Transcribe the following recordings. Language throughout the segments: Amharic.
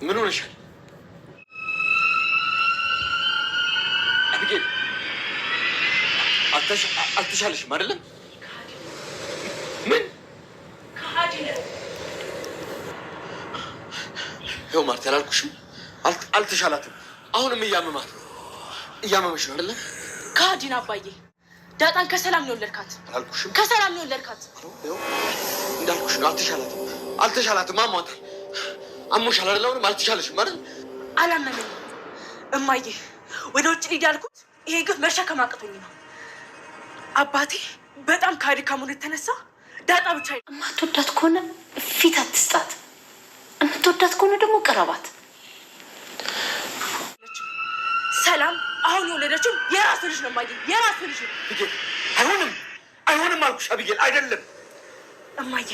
ምን ሆነሻል? አብጌል አልተሻለሽም አይደለም? ምን ይኸው ማርታ አላልኩሽም? አልተሻላትም። አሁንም እያመመሽ ነው አይደለም? ከሀዲን አባዬ ዳጣን ከሰላም ነው የወለድካት። አላልኩሽም? ከሰላም ነው የወለድካት። እንዳልኩሽ ነው። አልተሻላትም። አሟታል። አሞሻል አይደል? አሁንም አልተሻለሽም አይደል? አላመመኝም እማዬ። ወደ ውጭ ልሂድ ያልኩት ይሄ ግፍ መሸከም አቅቶኝ ነው። አባቴ በጣም ከድካሙ የተነሳ ዳጣ ብቻ የማትወዳት ከሆነ ፊት አትስጣት፣ የምትወዳት ከሆነ ደግሞ ቅረባት። ሰላም አሁን የወለደችው የራሱ ልጅ ነው እማዬ፣ የራሱ ልጅ ነው። አይሆንም አልኩሽ አብጌል። አይደለም እማዬ፣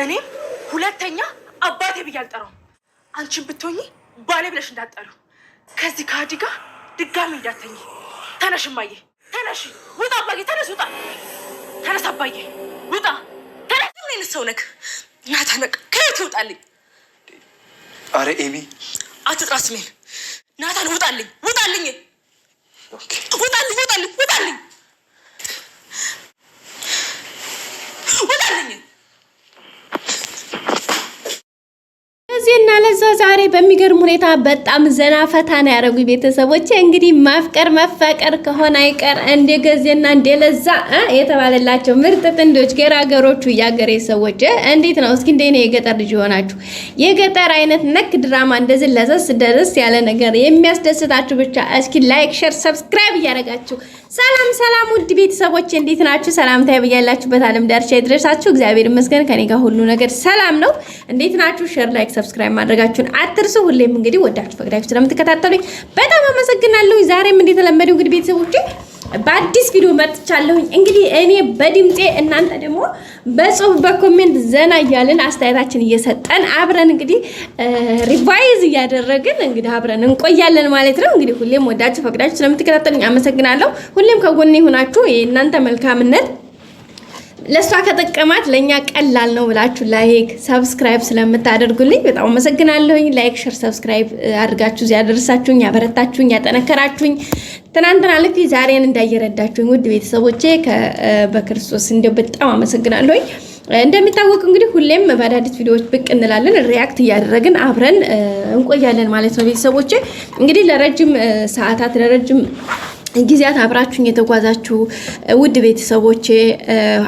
እኔም ሁለተኛ አባቴ ብዬ አልጠራውም። አንቺን ብትሆኚ ባሌ ብለሽ እንዳትጠሪው። ከዚህ ከሀዲ ጋር ድጋሚ እንዳትተኚ። ተነሽ እማዬ፣ ተነሽ። ውጣ አባዬ፣ ተነስ፣ ውጣ። ተነስ አባዬ፣ ውጣ። ተነስ። ምን አይነት ሰው ነህ? ናታን በቃ ከየት ይውጣልኝ? አረ ኤሚ አትጥራ ስሜን። ናታን ውጣልኝ፣ ውጣልኝ፣ ውጣልኝ፣ ውጣልኝ፣ ውጣልኝ፣ ውጣልኝ። እዚህና ለዛ ዛሬ በሚገርም ሁኔታ በጣም ዘና ፈታ ነው ያደረጉ ቤተሰቦች። እንግዲህ ማፍቀር መፋቀር ከሆነ አይቀር እንደ ገዜና እንደ ለዛ የተባለላቸው ምርጥ ጥንዶች ገራገሮቹ ያገሬ ሰዎች እንዴት ነው እስኪ እንደኔ የገጠር ልጅ ሆናችሁ የገጠር አይነት ነክ ድራማ እንደዚህ ለሰስ ደረስ ያለ ነገር የሚያስደስታችሁ ብቻ እስኪ ላይክ ሼር ሰብስክራይብ እያደረጋችሁ ሰላም ውድ ቤተሰቦች እንዴት ናችሁ? ሰላምታ ይብያላችሁበት ዓለም ዳርቻ ይድረሳችሁ። እግዚአብሔር ይመስገን ከኔ ጋር ሁሉ ነገር ሰላም ነው። እንዴት ናችሁ? ሼር ላይክ ሰብስክራይብ ማድረጋችሁን አትርሱ። ሁሌም እንግዲህ ወዳችሁ ፈቅዳችሁ ስለምትከታተሉኝ በጣም አመሰግናለሁ። ዛሬም እንደተለመደው እንግዲህ ቤተሰቦቼ በአዲስ ቪዲዮ መጥቻለሁኝ። እንግዲህ እኔ በድምጼ እናንተ ደግሞ በጽሁፍ በኮሜንት ዘና እያልን አስተያየታችን እየሰጠን አብረን እንግዲህ ሪቫይዝ እያደረግን እንግዲህ አብረን እንቆያለን ማለት ነው። እንግዲህ ሁሌም ወዳችሁ ፈቅዳችሁ ስለምትከታተሉኝ አመሰግናለሁ። ሁሌም ከጎኔ ሆናችሁ የእናንተ መልካምነት ለሷ ከጠቀማት ለኛ ቀላል ነው ብላችሁ ላይክ ሰብስክራይብ ስለምታደርጉልኝ በጣም አመሰግናለሁኝ። ላይክ ሼር ሰብስክራይብ አድርጋችሁ ያደረሳችሁኝ ያበረታችሁኝ ያጠነከራችሁኝ ትናንትና ልክ ዛሬን እንዳየረዳችሁኝ ውድ ቤተሰቦቼ በክርስቶስ እንደው በጣም አመሰግናለሁኝ። እንደሚታወቀው እንግዲህ ሁሌም በአዳዲስ ቪዲዮዎች ብቅ እንላለን ሪአክት እያደረግን አብረን እንቆያለን ማለት ነው። ቤተሰቦቼ እንግዲህ ለረጅም ሰዓታት ለረጅም ጊዜያት አብራችሁኝ የተጓዛችሁ ውድ ቤተሰቦቼ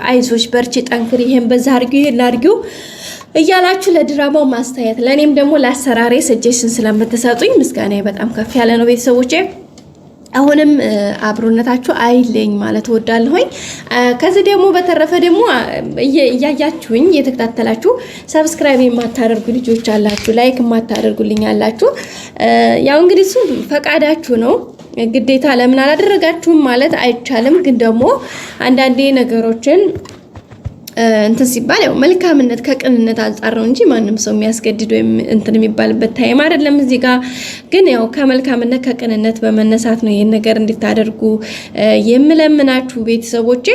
አይዞሽ በርቺ ጠንክሪ ይሄን በዛ አድርጊው ይሄን አድርጊው እያላችሁ ለድራማው ማስተያየት ለኔም ደግሞ ለአሰራሬ ሰጀሽን ስለምትሰጡኝ ምስጋናዬ በጣም ከፍ ያለ ነው። ቤተሰቦቼ አሁንም አብሮነታችሁ አይለኝ ማለት ወዳለሁኝ። ከዚህ ደግሞ በተረፈ ደግሞ እያያችሁኝ የተከታተላችሁ ሰብስክራይብ የማታደርጉ ልጆች አላችሁ፣ ላይክ የማታደርጉልኝ አላችሁ። ያው እንግዲህ እሱ ፈቃዳችሁ ነው። ግዴታ ለምን አላደረጋችሁም ማለት አይቻልም። ግን ደግሞ አንዳንዴ ነገሮችን እንትን ሲባል ያው መልካምነት ከቅንነት አንፃር ነው እንጂ ማንም ሰው የሚያስገድድ ወይም እንትን የሚባልበት ታይም አይደለም። እዚህ ጋር ግን ያው ከመልካምነት ከቅንነት በመነሳት ነው ይሄን ነገር እንድታደርጉ የምለምናችሁ ቤተሰቦቼ።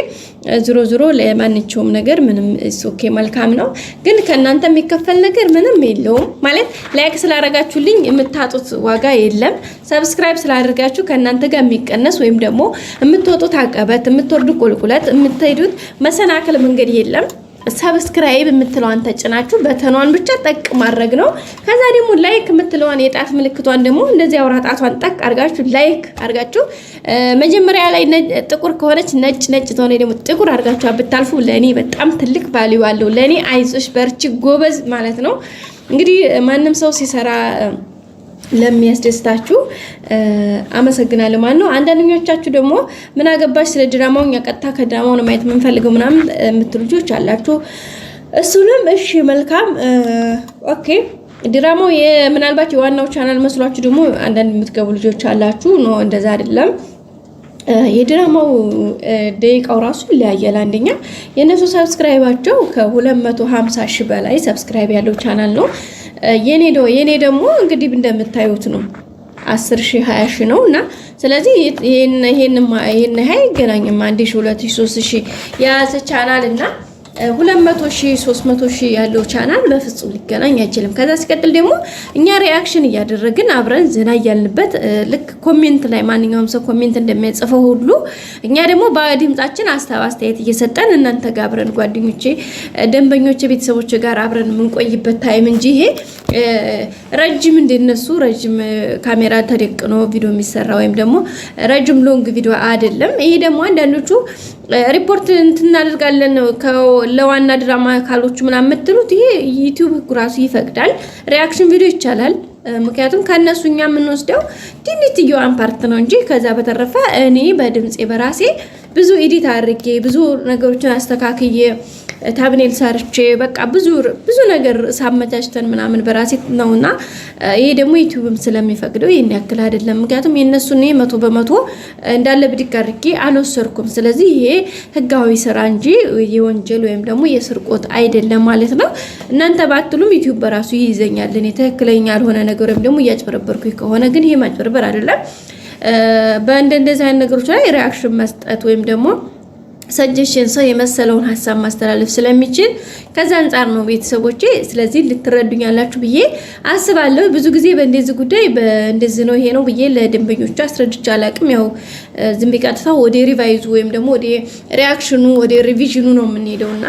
ዝሮ ለማንኛውም ነገር ምንም ኦኬ መልካም ነው፣ ግን ከናንተ የሚከፈል ነገር ምንም የለውም ማለት ላይክ ስላደረጋችሁልኝ የምታጡት ዋጋ የለም። ሰብስክራይብ ስላደረጋችሁ ከናንተ ጋር የሚቀነስ ወይም ደግሞ የምትወጡት አቀበት የምትወርዱ ቁልቁለት የምትሄዱት መሰናክል መንገድ የለም። ሰብስክራይብ የምትለዋን ተጭናችሁ በተኗን ብቻ ጠቅ ማድረግ ነው። ከዛ ደግሞ ላይክ የምትለዋን የጣት ምልክቷን ደግሞ እንደዚህ አውራ ጣቷን ጠቅ አድርጋችሁ ላይክ አድርጋችሁ መጀመሪያ ላይ ጥቁር ከሆነች ነጭ ተሆነ ደግሞ ጥቁር አድርጋችሁ ብታልፉ ለኔ በጣም ትልቅ ቫልዩ አለው። ለኔ አይዞሽ በርቺ ጎበዝ ማለት ነው። እንግዲህ ማንም ሰው ሲሰራ ለሚያስደስታችሁ አመሰግናለሁ ማለት ነው። አንዳንዶቻችሁ ደግሞ ምን አገባሽ ስለ ድራማው ቀጥታ ከድራማው ነው ማየት የምንፈልገው ምናምን የምትሉ ልጆች አላችሁ። እሱንም እሺ መልካም ኦኬ። ድራማው ምናልባት የዋናው ቻናል መስሏችሁ ደግሞ አንዳንድ የምትገቡ ልጆች አላችሁ። ነው እንደዛ አይደለም። የድራማው ደቂቃው ራሱ ይለያያል። አንደኛ የነሱ ሰብስክራይባቸው ከ250 ሺህ በላይ ሰብስክራይብ ያለው ቻናል ነው። የኔ ደግሞ እንግዲህ እንደምታዩት ነው 10 ሺህ 20 ሺህ ነው እና ስለዚህ ይሄን ሃይ ገናኝማ 1 ሺህ 2 ሺህ 3 ሺህ የያዘ ቻናል እና 200,000 300,000 ያለው ቻናል በፍጹም ሊገናኝ አይችልም። ከዛ ሲቀጥል ደግሞ እኛ ሪአክሽን እያደረግን አብረን ዘና እያልንበት ልክ ኮሜንት ላይ ማንኛውም ሰው ኮሜንት እንደሚያጽፈው ሁሉ እኛ ደግሞ በድምጻችን አስተያየት እየሰጠን እናንተ ጋር አብረን ጓደኞቼ፣ ደንበኞቼ፣ ቤተሰቦቼ ጋር አብረን የምንቆይበት ታይም እንጂ ይሄ ረጅም እንደነሱ ረጅም ካሜራ ተደቅኖ ቪዲዮ የሚሰራ ወይም ደግሞ ረጅም ሎንግ ቪዲዮ አይደለም። ይሄ ደግሞ አንዳንዶቹ ሪፖርት እናደርጋለን ለዋና ድራማ ካሎቹ ምናምን የምትሉት ይሄ ዩቲዩብ ራሱ ይፈቅዳል። ሪአክሽን ቪዲዮ ይቻላል። ምክንያቱም ከነሱ እኛ የምንወስደው ትንሽዬዋን ፓርት ነው እንጂ ከዛ በተረፈ እኔ በድምጼ በራሴ ብዙ ኤዲት አድርጌ ብዙ ነገሮችን አስተካክዬ ታብኔል ሰርቼ በቃ ብዙ ነገር ሳመቻችተን ምናምን በራሴ ነውና ይሄ ደግሞ ዩቲዩብም ስለሚፈቅደው ይሄን ያክል አይደለም። ምክንያቱም የነሱ ነው 100% እንዳለ ብድግ አድርጌ አልወሰርኩም። ስለዚህ ይሄ ህጋዊ ስራ እንጂ የወንጀል ወይም ደግሞ የስርቆት አይደለም ማለት ነው። እናንተ ባትሉም ዩቲዩብ በራሱ ይይዘኛል እኔ ትክክለኛ ያልሆነ ነገር ወይም ደግሞ እያጭበረበርኩኝ ከሆነ ግን ይሄ ማጭበርበር አይደለም። በእንደዚህ አይነት ነገሮች ላይ ሪአክሽን መስጠት ወይም ደግሞ ሰጀሽን ሰው የመሰለውን ሀሳብ ማስተላለፍ ስለሚችል ከዛ አንፃር ነው ቤተሰቦቼ። ስለዚህ ልትረዱኝ ያላችሁ ብዬ አስባለሁ። ብዙ ጊዜ በእንደዚህ ጉዳይ በእንደዚህ ነው ይሄ ነው ብዬ ለደንበኞቹ አስረድቼ አላቅም። ያው ዝም ቢቀጥታ ወደ ሪቫይዙ ወይም ደግሞ ወደ ሪአክሽኑ ወደ ሪቪዥኑ ነው የምንሄደውና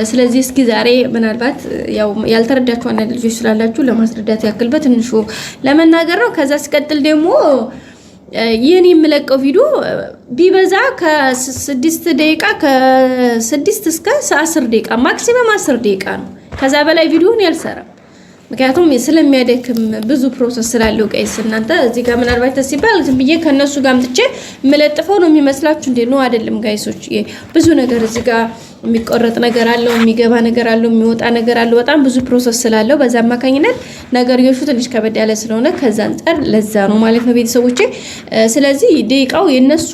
ስለዚህ እስኪ ዛሬ ምናልባት ያው ያልተረዳችሁ አንዳንድ ልጆች ስላላችሁ ለማስረዳት ያክል በትንሹ ለመናገር ነው። ከዛ ሲቀጥል ደግሞ ይሄን የምለቀው ቪዲዮ ቢበዛ ከ6 ደቂቃ ከ6 እስከ 10 ደቂቃ ማክሲመም 10 ደቂቃ ነው። ከዛ በላይ ቪዲዮን ያልሰራም። ምክንያቱም ስለሚያደክም ብዙ ፕሮሰስ ስላለው ጋይስ እናንተ እዚህ ጋር ምናልባት ተሲባል ዝም ብዬ ከነሱ ጋር አምጥቼ መለጥፈው ነው የሚመስላችሁ እንዴ? ነው አይደለም ጋይሶች። ብዙ ነገር እዚህ ጋር የሚቆረጥ ነገር አለው፣ የሚገባ ነገር አለው፣ የሚወጣ ነገር አለው። በጣም ብዙ ፕሮሰስ ስላለው በዛ አማካኝነት ነገርዮሹ ትንሽ ከበድ ያለ ስለሆነ ከዛ አንፃር ለዛ ነው ማለት ነው ቤተሰቦቼ። ስለዚህ ደቂቃው የነሱ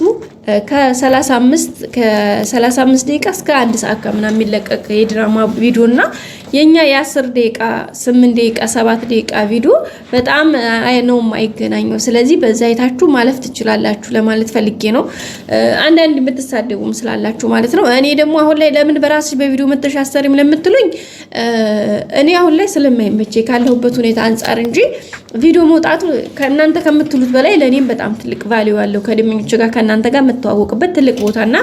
ከ35 ደቂቃ እስከ 1 ሰዓት ከምናምን የሚለቀቅ የድራማ ቪዲዮና የኛ የ10 ደቂቃ 8 ደቂቃ 7 ደቂቃ ቪዲዮ በጣም ነው የማይገናኘው። ስለዚህ በዛ አይታችሁ ማለፍ ትችላላችሁ ለማለት ፈልጌ ነው። አንዳንድ የምትሳደቡም ስላላችሁ ማለት ነው። እኔ ደግሞ አሁን ላይ ለምን በራስሽ በቪዲዮ መተሻሰሪም ለምትሉኝ እኔ አሁን ላይ ስለማይመቼ ካለሁበት ሁኔታ አንፃር እንጂ ቪዲዮ መውጣቱ ከእናንተ ከምትሉት በላይ ለኔም በጣም ትልቅ ቫልዩ አለው። ከደምኞች ጋር ከእናንተ ጋር መተዋወቅበት ትልቅ ቦታና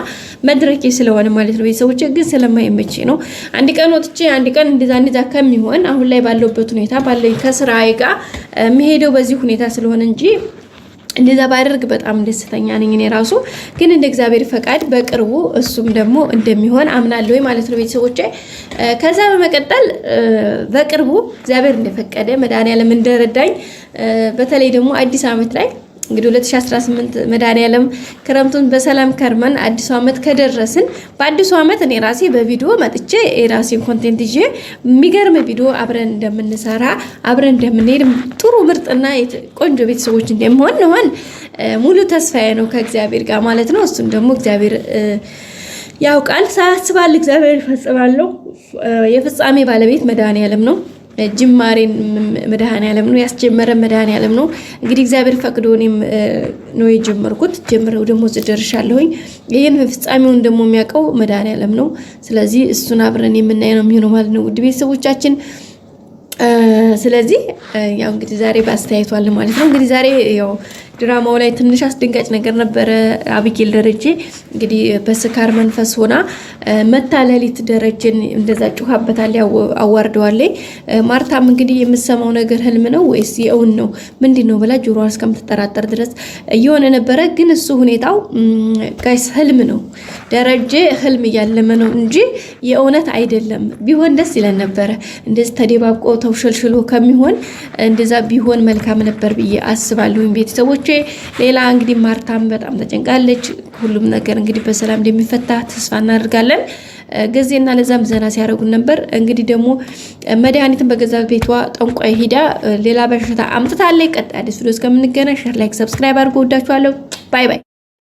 መድረኬ ስለሆነ ማለት ነው። ቤተሰቦቼ ግን ስለማይመቼ ነው። አንድ ቀን ወጥቼ አንድ ቀን እንደዛ ከሚሆን አሁን ላይ ባለውበት ሁኔታ ባለኝ ከስራዬ ጋር የሚሄደው በዚህ ሁኔታ ስለሆነ እንጂ እንደዛ ባደርግ በጣም ደስተኛ ነኝ እኔ ራሱ። ግን እንደ እግዚአብሔር ፈቃድ በቅርቡ እሱም ደግሞ እንደሚሆን አምናለሁ ማለት ነው ቤተሰቦቼ። ከዛ በመቀጠል በቅርቡ እግዚአብሔር እንደፈቀደ መድኃኒዓለም እንደረዳኝ በተለይ ደግሞ አዲስ ዓመት ላይ እንግዲህ 2018 መድኃኒዓለም ክረምቱን በሰላም ከርመን አዲሱ ዓመት ከደረስን በአዲሱ ዓመት እኔ ራሴ በቪዲዮ መጥቼ የራሴን ኮንቴንት ይዤ የሚገርም ቪዲዮ አብረን እንደምንሰራ አብረን እንደምንሄድ ጥሩ ምርጥና ቆንጆ ቤተሰቦች እንደምሆን ሙሉ ተስፋዬ ነው ከእግዚአብሔር ጋር ማለት ነው። እሱን ደግሞ እግዚአብሔር ያውቃል። ሳያስባል እግዚአብሔር ይፈጽማል። የፍጻሜ ባለቤት መድኃኒዓለም ነው። ጅማሬን መድኃኒዓለም ነው ያስጀመረ መድኃኒዓለም ነው። እንግዲህ እግዚአብሔር ፈቅዶ እኔም ነው የጀመርኩት ጀምረው ደግሞ ደርሻለሁኝ። ይሄን ፍጻሜውን ደግሞ የሚያውቀው መድኃኒዓለም ነው። ስለዚህ እሱን አብረን የምናየው ነው የሚሆነው ማለት ነው ውድ ቤተሰቦቻችን። ስለዚህ ያው እንግዲህ ዛሬ ባስተያይቷል ማለት ነው። እንግዲህ ዛሬ ያው ድራማው ላይ ትንሽ አስደንጋጭ ነገር ነበረ። አቢጌል ደረጀ እንግዲህ በስካር መንፈስ ሆና መታለሊት ደረጀን እንደዛ ጩኻበታል፣ አዋርደዋለች። ማርታም እንግዲህ የምሰማው ነገር ህልም ነው ወይስ የእውን ነው ምንድነው ብላ ጆሮዋን እስከምትጠራጠር ድረስ እየሆነ ነበረ። ግን እሱ ሁኔታው ጋይስ ህልም ነው፣ ደረጀ ህልም እያለመ ነው እንጂ የእውነት አይደለም። ቢሆን ደስ ይለን ነበረ። እንደዚህ ተደባብቆ ተውሸልሽሎ ከሚሆን እንደዛ ቢሆን መልካም ነበር ብዬ አስባለሁ ቤተሰቦች። ሌላ እንግዲህ ማርታም በጣም ተጨንቃለች። ሁሉም ነገር እንግዲህ በሰላም እንደሚፈታ ተስፋ እናደርጋለን። ገዜና ለዛም ዘና ሲያደርጉን ነበር። እንግዲህ ደግሞ መድኃኒትን በገዛ ቤቷ ጠንቋይ ሂዳ ሌላ በሽታ አምጥታለች። ቀጣይ አዲስ ቪዲዮ እስከምንገናኝ ሼር፣ ላይክ፣ ሰብስክራይብ አድርጉ። ወዳችኋለሁ። ባይ ባይ።